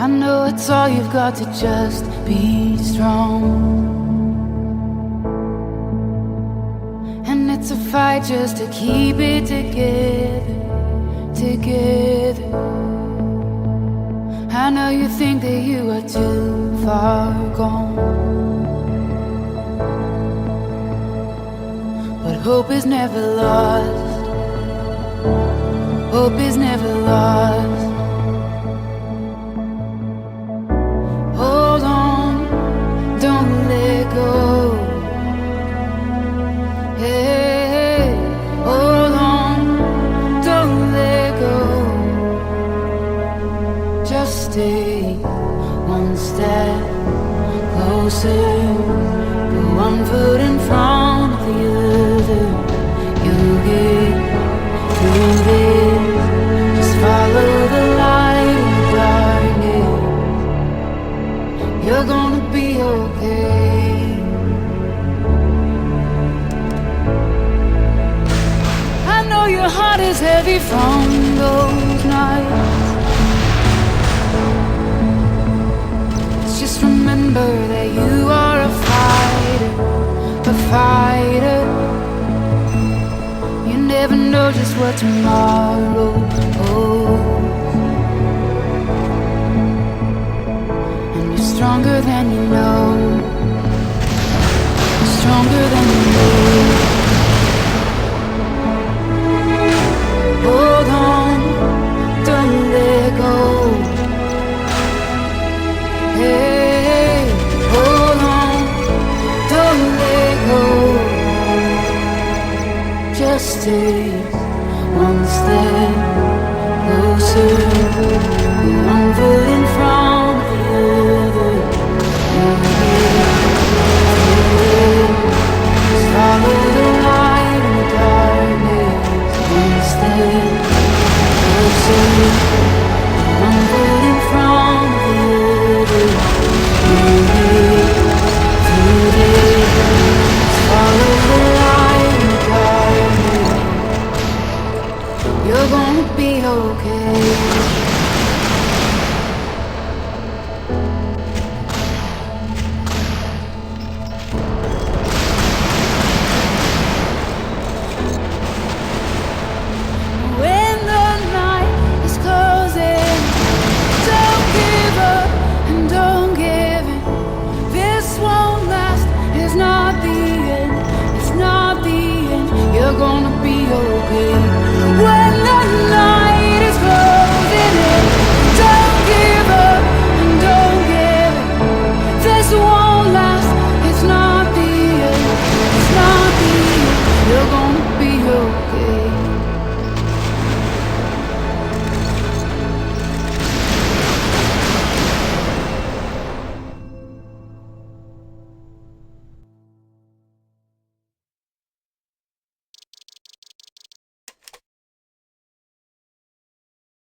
I know it's all you've got to just be strong. And it's a fight just to keep it together, together. I know you think that you are too far gone, but hope is never lost. Hope is never lost. Hold on, don't let go. Hey, hold on, don't let go. Just stay one step closer, put one foot in front of the other. You'll get through this. Just follow the light in the darkness. You're gonna be okay. I know your heart is heavy from those nights. Just remember that you are a fighter, a fighter. You never know just what tomorrow holds. And you're stronger than you know, stronger than you know. Hold on, don't let go. Hey, hold on, don't let go. Just stay one step closer, one foot in front of the other. Just follow the light in the darkness. One step closer, one foot in front of the other. Follow the light in the darkness. You're gonna be okay. When the night is closing, don't give up and don't give in. This won't last, it's not the end, it's not the end. You're gonna be okay.